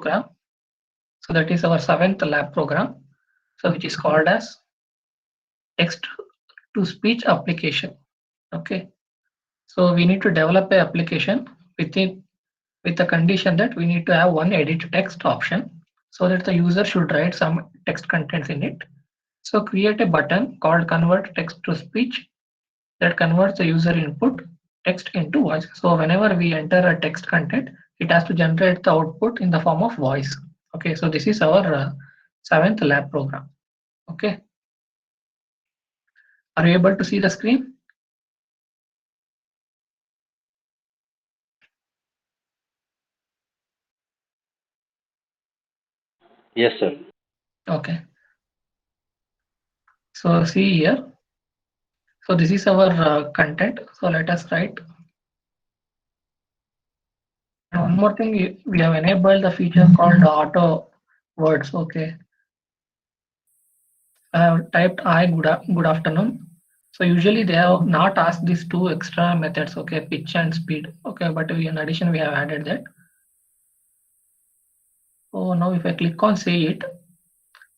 program. So that is our seventh lab program. So which is called as text to speech application. Okay. So we need to develop a application within with the condition that we need to have one edit text option so that the user should write some text contents in it. So create a button called convert text to speech that converts the user input text into voice. So whenever we enter a text content, it has to generate the output in the form of voice. Okay, so this is our seventh lab program. Okay, are you able to see the screen? Yes, sir. Okay, so see here. So this is our content. So let us write. And one more thing, we have enabled the feature called auto words. Okay, I have typed hi good afternoon. So usually they have not asked these two extra methods. Okay, pitch and speed. Okay, but in addition we have added that. So now if I click on say it,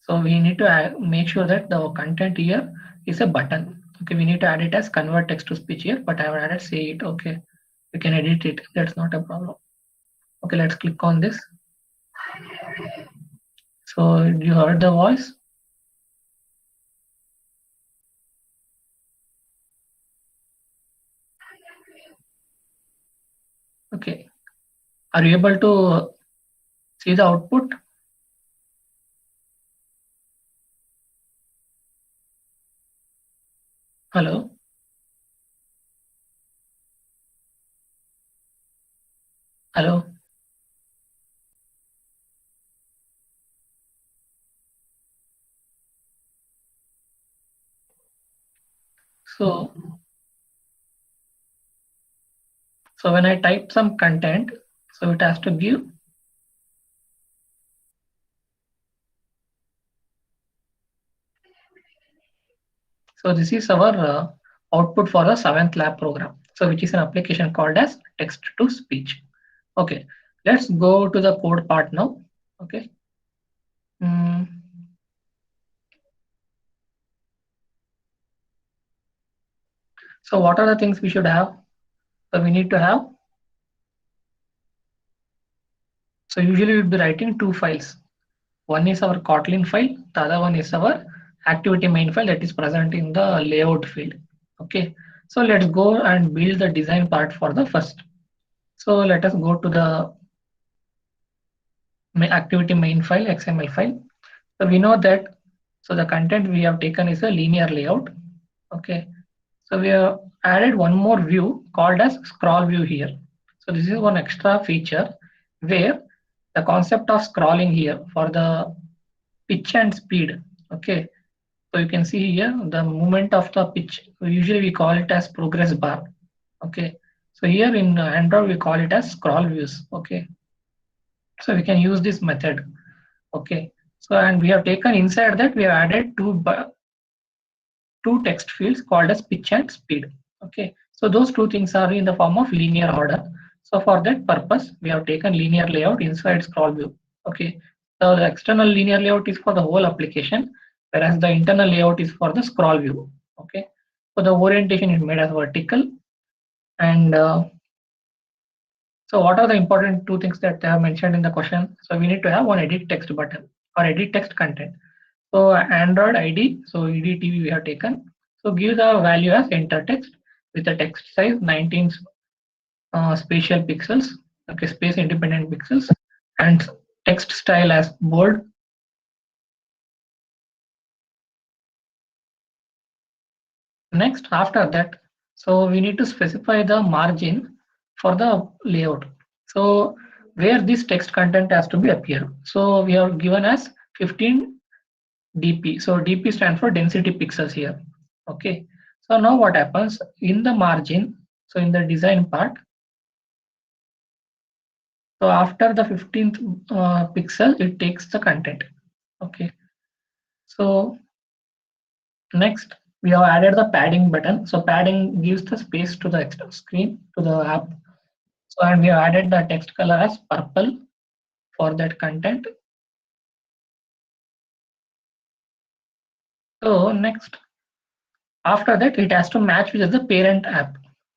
so we need to make sure that the content here is a button. Okay, we need to add it as convert text to speech here, but I have added say it. Okay, we can edit it. That's not a problem. Okay, let's click on this. So you heard the voice. Okay, are you able to see the output? Hello. Hello. So so when I type some content, so it has to give. So this is our output for the seventh lab program. So which is an application called as text to speech. Okay, let's go to the code part now. Okay. Mm. So what are the things we should have? So we need to have. So usually we'll be writing two files. One is our Kotlin file. The other one is our activity main file that is present in the layout field. Okay. So let's go and build the design part for the first. So let us go to the activity main file, XML file. So we know that, so the content we have taken is a linear layout. Okay. So we have added one more view called as scroll view here. So this is one extra feature where the concept of scrolling here for the pitch and speed. Okay. So you can see here the movement of the pitch. So usually we call it as progress bar. Okay. So here in Android we call it as scroll views. Okay. So we can use this method. Okay. So and we have taken inside that we have added two text fields called as pitch and speed. Okay. So those two things are in the form of linear order. So for that purpose, we have taken linear layout inside scroll view. Okay. So the external linear layout is for the whole application, whereas the internal layout is for the scroll view. Okay. So the orientation is made as vertical. And so what are the important two things that they have mentioned in the question? So we need to have one edit text button or edit text content. So Android ID, so EDTV we have taken. So give the value as enter text with the text size 19 spatial pixels, okay, space independent pixels, and text style as bold. Next, after that, so we need to specify the margin for the layout. So where this text content has to be appear. So we have given as 15 dp. So dp stands for density pixels here. Okay. So now what happens in the margin? So in the design part, so after the 15th pixel, it takes the content. Okay. So next we have added the padding button. So padding gives the space to the extra screen to the app. So and we have added the text color as purple for that content. So next, after that, it has to match with the parent app.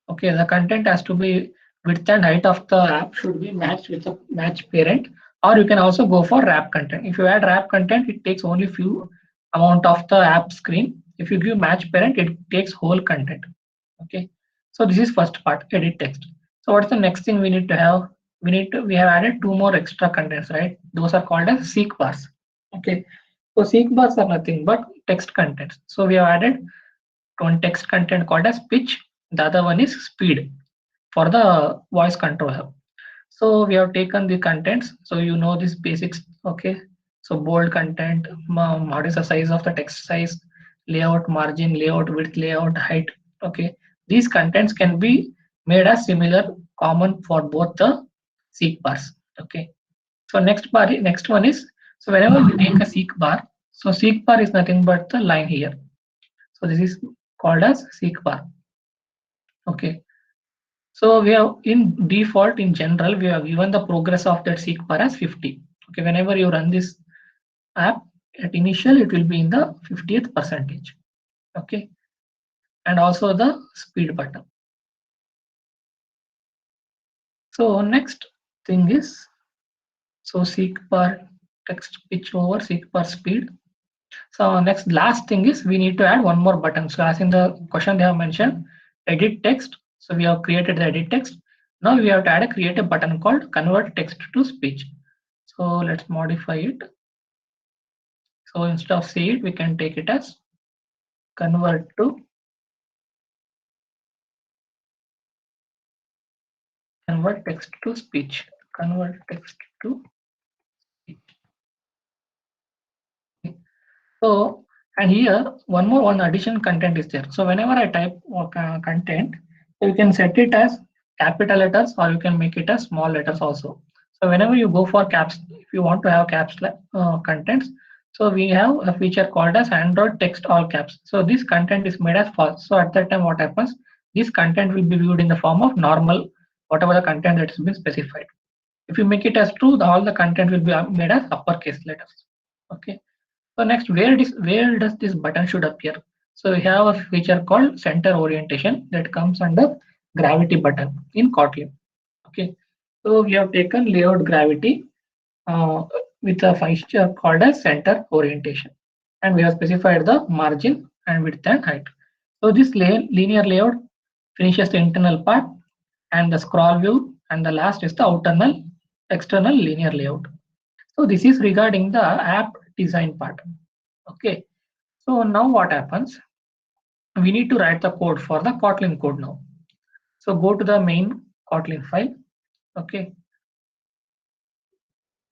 Okay, the content has to be width and height of the app should be matched with the match parent, or you can also go for wrap content. If you add wrap content, it takes only few amount of the app screen. If you give match parent, it takes whole content. Okay, so this is first part, edit text. So what's the next thing we need to have? We have added two more extra contents, right? Those are called as seek bars. Okay, so seek bars are nothing but text contents. So we have added one text content called as pitch. The other one is speed for the voice controller. So we have taken the contents. So you know these basics. Okay. So bold content, what is the size of the text size, layout, margin, layout, width, layout, height. Okay. These contents can be made as similar, common for both the seek bars. Okay. So next one is, so whenever we take a seek bar, so seek bar is nothing but the line here. So this is called as seek bar. Okay. So we have in default in general, we have given the progress of that seek bar as 50. Okay. Whenever you run this app at initial, it will be in the 50th percentage. Okay. And also the speed button. So next thing is, so seek bar text pitch over seek bar speed. So next last thing is we need to add one more button. So as in the question they have mentioned, edit text. So we have created the edit text. Now we have to add a create a button called convert text to speech. So let's modify it. So instead of say it, we can take it as convert text to speech. Convert text to speech. So, and here one additional content is there. So whenever I type content, you can set it as capital letters or you can make it as small letters also. So whenever you go for caps, if you want to have caps contents, so we have a feature called as Android text all caps. So this content is made as false. So at that time, what happens? This content will be viewed in the form of normal, whatever the content that has been specified. If you make it as true, all the content will be made as uppercase letters. Okay. So next, where does this button should appear? So we have a feature called center orientation that comes under gravity button in Kotlin. Okay, so we have taken layout gravity with a feature called as center orientation, and we have specified the margin and width and height. So this linear layout finishes the internal part and the scroll view, and the last is the external linear layout. So this is regarding the app design part. Okay. So now what happens? We need to write the code for the Kotlin code now. So go to the main Kotlin file. Okay.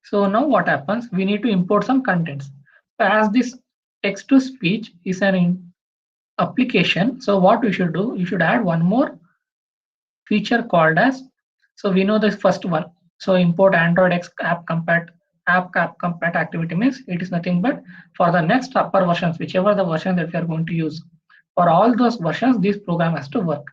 So now what happens? We need to import some contents. So as this text to speech is an application, so what we should do? You should add one more feature called as, so we know this first one. So import Android X app compat activity means it is nothing but for the next upper versions, whichever the version that we are going to use. For all those versions, this program has to work.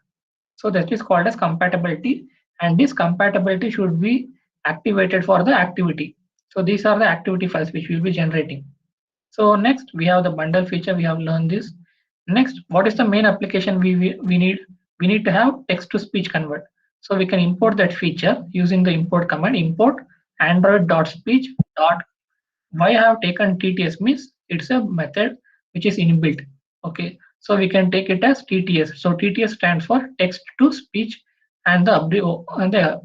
So that is called as compatibility, and this compatibility should be activated for the activity. So these are the activity files which we will be generating. So next we have the bundle feature. We have learned this. Next, what is the main application we need? We need to have text to speech convert. So we can import that feature using the import command, import android.speech. Why I have taken TTS means it's a method which is inbuilt. Okay, so we can take it as TTS. So TTS stands for text to speech, and the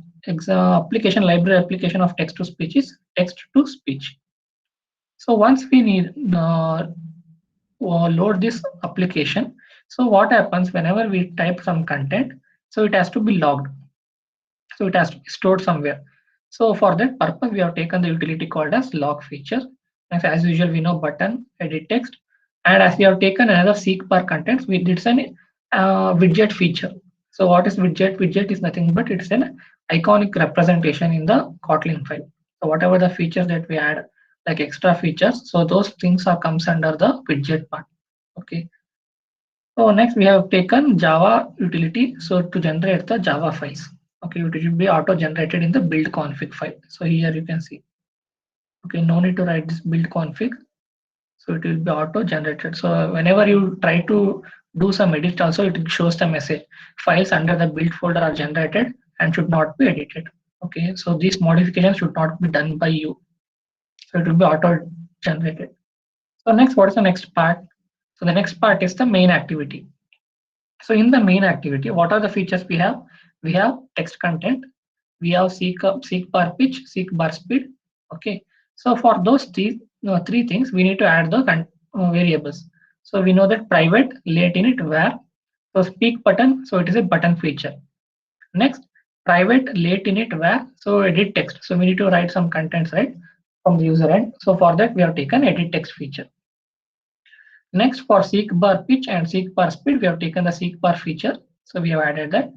application library application of text to speech is text to speech. So once we need load this application, so what happens whenever we type some content? So it has to be logged. So it has to be stored somewhere. So for that purpose, we have taken the utility called as log feature. As usual, we know button, edit text, and as we have taken another seek bar contents, we did an widget feature. So what is widget? Widget is nothing but it's an iconic representation in the Kotlin file. So whatever the features that we add, like extra features, so those things are comes under the widget part. Okay. So next we have taken Java utility, so to generate the Java files. Okay, it will be auto generated in the build config file. So here you can see. Okay, no need to write this build config. So it will be auto generated. So whenever you try to do some edit also, it shows the message files under the build folder are generated and should not be edited. Okay, so these modifications should not be done by you. So it will be auto generated. So next, what is the next part? So the next part is the main activity. So in the main activity, what are the features we have? We have text content, we have seek bar pitch, seek bar speed. Okay, so for those three things, we need to add the variables. So we know that private late init where. So speak button, so it is a button feature. Next, private late init where. So edit text. So we need to write some contents, right, from the user end. So for that, we have taken edit text feature. Next, for seek bar pitch and seek bar speed, we have taken the seek bar feature. So we have added that.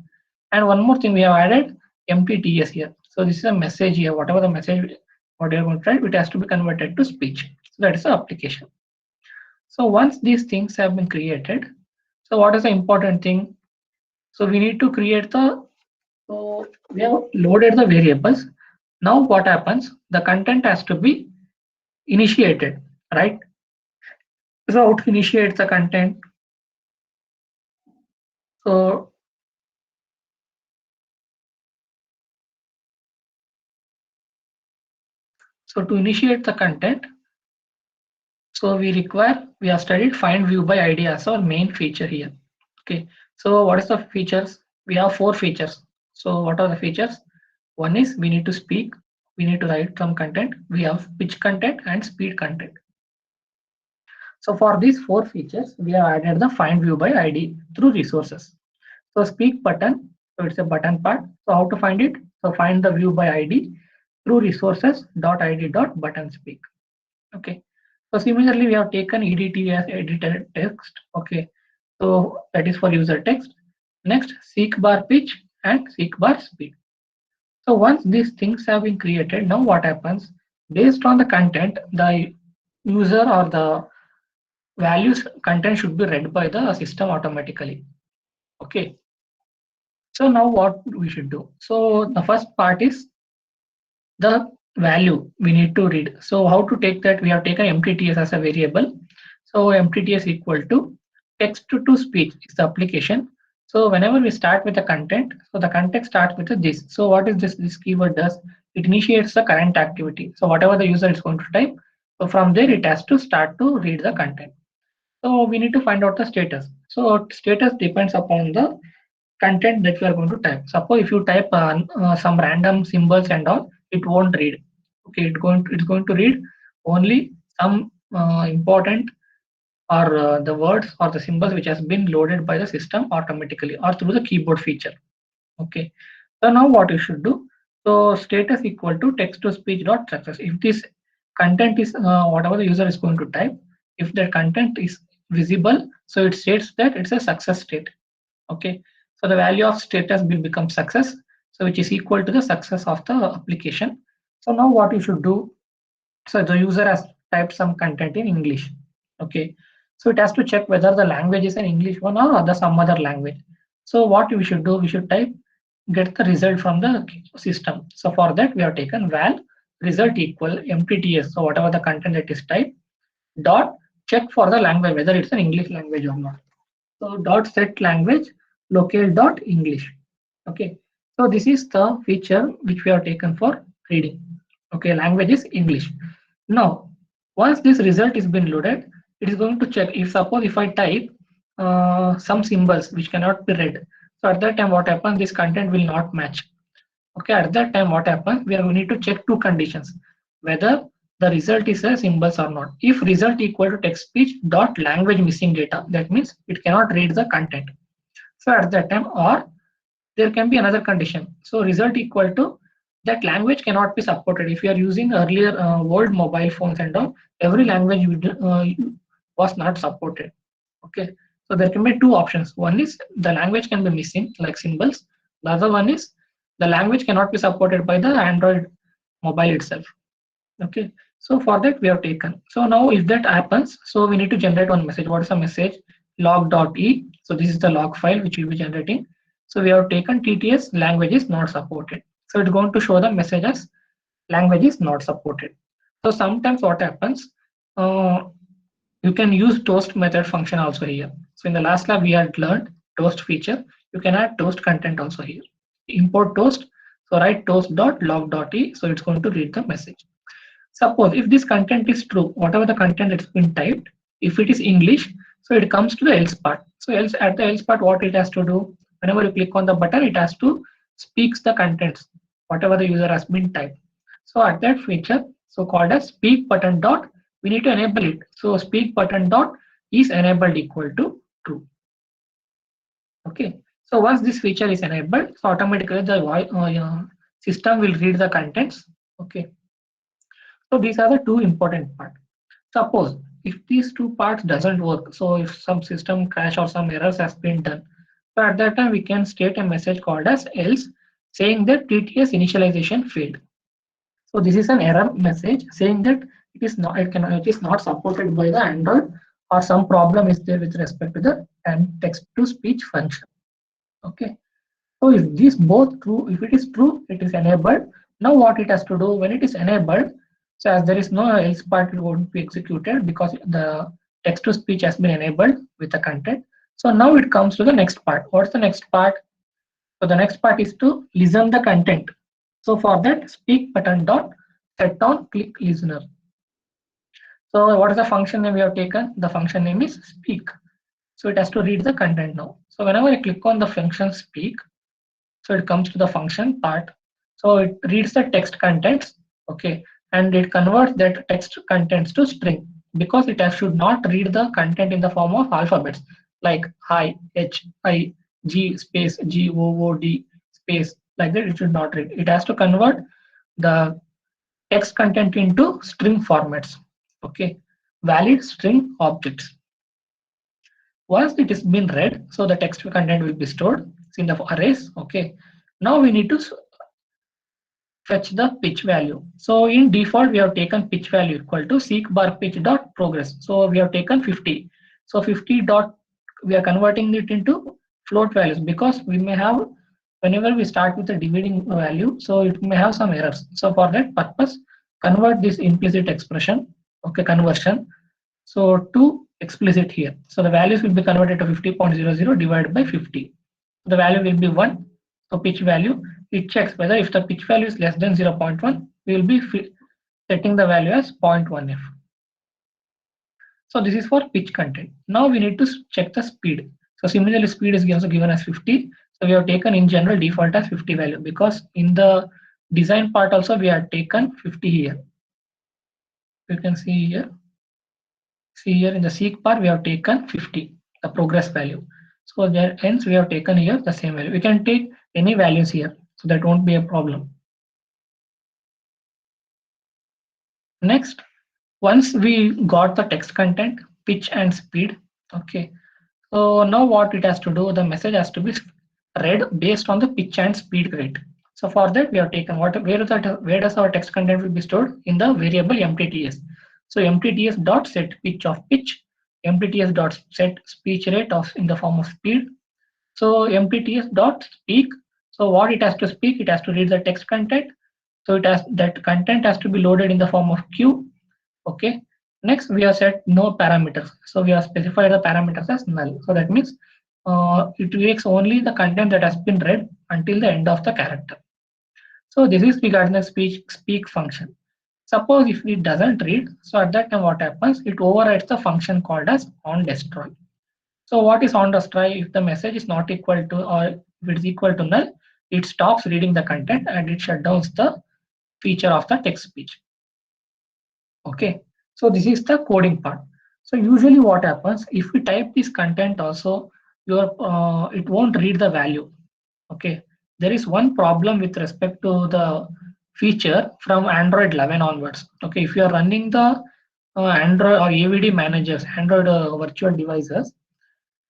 And one more thing, we have added MTTS here. So this is a message here. Whatever the message what you're going to write, it has to be converted to speech. So that is the application. So once these things have been created, so what is the important thing? So we need to create the, so we have loaded the variables. Now what happens? The content has to be initiated, right? So how to initiate the content? So So to initiate the content, so we have studied find view by ID as our main feature here. Okay. So what is the features? We have 4 features. So what are the features? One is we need to speak, we need to write some content, we have pitch content and speed content. So for these 4 features, we have added the find view by ID through resources. So speak button, so it's a button part. So how to find it? So find the view by ID through resources.id.button speak. Okay. So similarly, we have taken EDT as edited text. Okay. So that is for user text. Next, seek bar pitch and seek bar speed. So once these things have been created, now what happens? Based on the content, the user or the values content should be read by the system automatically. Okay. So now what we should do? So the first part is the value we need to read. So how to take that? We have taken MTTS as a variable. So MTTS equal to text to speech is the application. So whenever we start with the content, so the content starts with this. So what is this? This keyword does, it initiates the current activity. So whatever the user is going to type, so from there it has to start to read the content. So we need to find out the status. So status depends upon the content that you are going to type. Suppose if you type some random symbols and all, it won't read. Okay, it's going to read only some important or the words or the symbols which has been loaded by the system automatically or through the keyboard feature. Okay, so now what you should do? So status equal to text to speech dot success. If this content is whatever the user is going to type, if the content is visible, so it states that it's a success state. Okay, so the value of status will become success, so which is equal to the success of the application. So now what you should do? So the user has typed some content in English. Okay, so it has to check whether the language is an English one or other some other language. So what we should do? We should type get the result from the system. So for that we have taken val result equal MTTS. So whatever the content that is typed dot check for the language whether it's an English language or not. So dot set language locale dot English. Okay. So this is the feature which we have taken for reading. Okay, language is English. Now, once this result is been loaded, it is going to check if suppose if I type some symbols which cannot be read. So at that time, what happens? This content will not match. Okay, at that time, what happens? We need to check two conditions: whether the result is a symbols or not. If result equal to text speech dot language missing data, that means it cannot read the content. So at that time, or there can be another condition. So result equal to that language cannot be supported. If you are using earlier old mobile phones and all, every language was not supported. Okay, so there can be two options. One is the language can be missing, like symbols. The other one is the language cannot be supported by the Android mobile itself. Okay, so for that we have taken. So now if that happens, so we need to generate one message. What is the message? Log.e. So this is the log file which will be generating. So we have taken TTS language is not supported. So it's going to show the message as language is not supported. So sometimes what happens, you can use toast method function also here. So in the last lab we had learned toast feature. You can add toast content also here. Import toast. So write toast.log.e. So it's going to read the message. Suppose if this content is true, whatever the content that's been typed, if it is English, so it comes to the else part. So else at the else part, what it has to do? Whenever you click on the button, it has to speaks the contents, whatever the user has been typed. So at that feature, so called as speak button dot, we need to enable it. So speak button dot is enabled equal to true. Okay. So once this feature is enabled, so automatically the system will read the contents. Okay. So these are the two important parts. Suppose if these two parts doesn't work, so if some system crash or some errors has been done, so at that time we can state a message called as else saying that TTS initialization failed. So this is an error message saying that it is not supported by the Android or some problem is there with respect to the text to speech function. Okay. So if these both true, if it is true, it is enabled. Now what it has to do when it is enabled, so as there is no else part, it won't be executed because the text to speech has been enabled with the content. So now it comes to the next part. What's the next part? So the next part is to listen the content. So for that, speak button dot set on click listener. So what is the function name we have taken? The function name is speak. So it has to read the content now. So whenever I click on the function speak, so it comes to the function part. So it reads the text contents, okay, and it converts that text contents to string because it should not read the content in the form of alphabets like hi, h, I, g space g o o d space like that. It should not read. It has to convert the text content into string formats, okay, valid string objects. Once it has been read, so the text content will be stored in the arrays. Okay. Now we need to fetch the pitch value. So in default, we have taken pitch value equal to seek bar pitch dot progress. So we have taken 50. So 50 dot, we are converting it into float values because we may have, whenever we start with the dividing value, so it may have some errors. So for that purpose, convert this implicit expression, okay, conversion, so to explicit here. So the values will be converted to 50.00 divided by 50. The value will be 1. So pitch value, it checks whether if the pitch value is less than 0.1, we will be setting the value as 0.1f. So this is for pitch content. Now we need to check the speed. So similarly, speed is also given as 50. So we have taken in general default as 50 value because in the design part also we have taken 50 here. You can see here. See here in the seek part we have taken 50, the progress value. So there hence we have taken here the same value. We can take any values here, so that won't be a problem. Next, once we got the text content, pitch and speed, okay. So now what it has to do, the message has to be read based on the pitch and speed rate. So for that we have taken where does our text content will be stored in the variable mtts. So mtts dot set pitch of pitch, mtts dot set speech rate of in the form of speed. So mtts dot speak. So what it has to speak, it has to read the text content. So it has that content has to be loaded in the form of queue. Okay. Next, we have set no parameters. So we have specified the parameters as null. So that means it takes only the content that has been read until the end of the character. So this is regarding the speak function. Suppose if it doesn't read, so at that time what happens? It overrides the function called as on destroy. So what is on destroy? If the message is not equal to or if it is equal to null, it stops reading the content and it shuts down the feature of the text speech. Okay, so this is the coding part. So usually what happens if we type this content also, it won't read the value. Okay, there is one problem with respect to the feature from Android 11 onwards. Okay, if you are running the Android or AVD managers, Android virtual devices,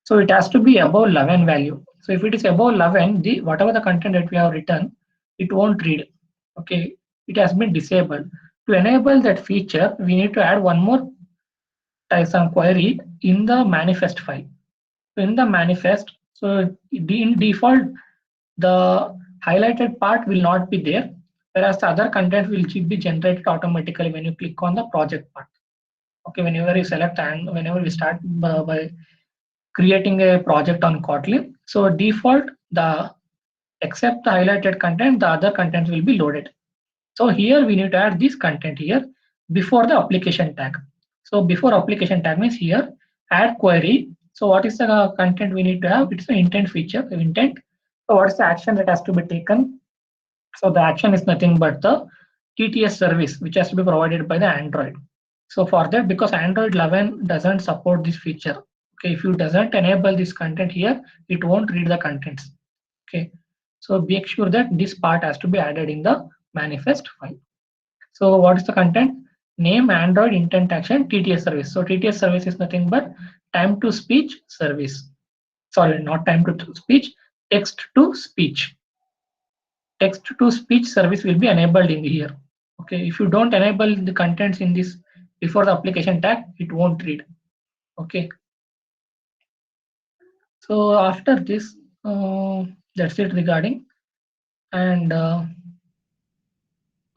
so it has to be above 11 value. So if it is above 11, the whatever the content that we have written, it won't read. Okay, it has been disabled. To enable that feature, we need to add one more some query in the manifest file. So in the manifest, so in default, the highlighted part will not be there. whereas the other content will be generated automatically when you click on the project part. Okay, whenever you select and whenever we start by creating a project on Kotlin, so default the except the highlighted content, the other contents will be loaded. So here we need to add this content here before the application tag. So before application tag means here add query. So what is the content we need to have? It's an intent feature, intent. So what is the action that has to be taken? So the action is nothing but the TTS service which has to be provided by the Android. So for that, because Android 11 doesn't support this feature. Okay, if you doesn't enable this content here, it won't read the contents. Okay, so make sure that this part has to be added in the manifest file. So what is the content? Name Android intent action TTS service. So TTS service is nothing but time to speech service. Sorry, not time to speech, text to speech. Text to speech service will be enabled in here. Okay, if you don't enable the contents in this before the application tag, it won't read. Okay. So after this, that's it regarding. And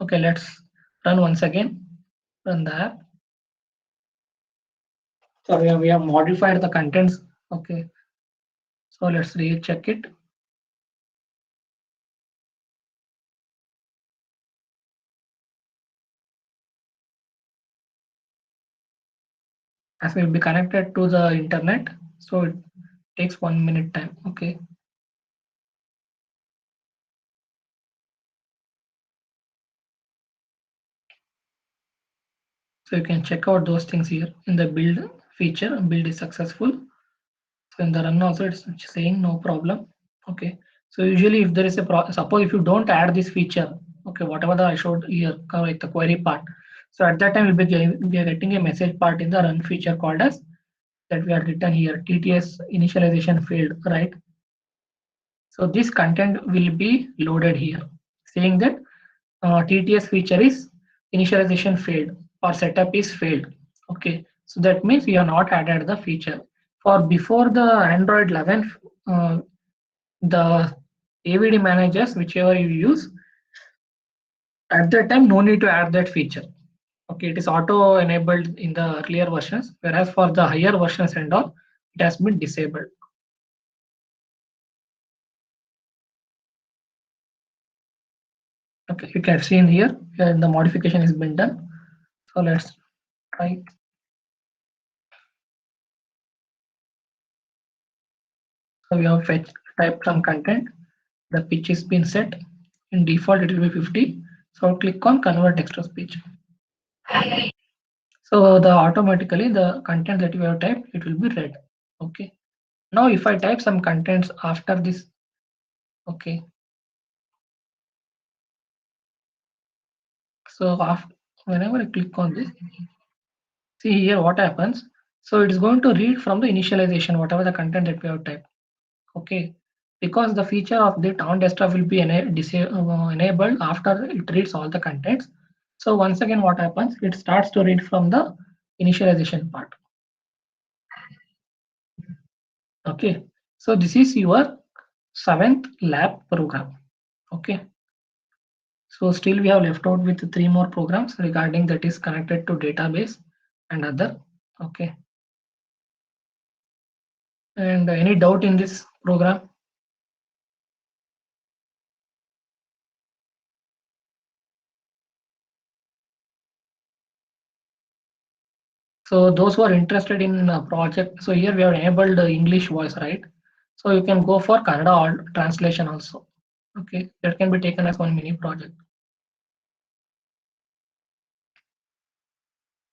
okay, let's run once again. Run the app. So we have modified the contents. Okay. So let's recheck it. As we'll be connected to the internet, so it takes 1 minute time. Okay. So you can check out those things here in the build feature. Build is successful. So in the run also it's saying no problem. Okay. So usually if there is a suppose if you don't add this feature, okay, whatever that I showed here, like the query part. So at that time we are getting a message part in the run feature called as that we are written here TTS initialization failed, right? So this content will be loaded here saying that TTS feature is initialization failed or setup is failed. Okay, so that means you have not added the feature. For before the Android 11, the AVD managers, whichever you use, at that time no need to add that feature. Okay, it is auto enabled in the earlier versions, whereas for the higher versions and all, it has been disabled. Okay, you can see in here the modification has been done. So let's try. So we have fetch type some content. The pitch is been set. In default, it will be 50. So click on convert text to speech. So the automatically the content that you have typed, it will be read. Okay. Now if I type some contents after this, okay. So after, whenever I click on this, see here what happens. So it is going to read from the initialization, whatever the content that we have typed. Okay. Because the feature of the on desktop will be enabled after it reads all the contents. So once again, what happens? It starts to read from the initialization part. Okay. So this is your 7th lab program. Okay. So still we have left out with 3 more programs regarding that is connected to database and other. Okay. And any doubt in this program? So those who are interested in a project, so here we have enabled English voice, right? So you can go for Kannada translation also. Okay, that can be taken as one mini project.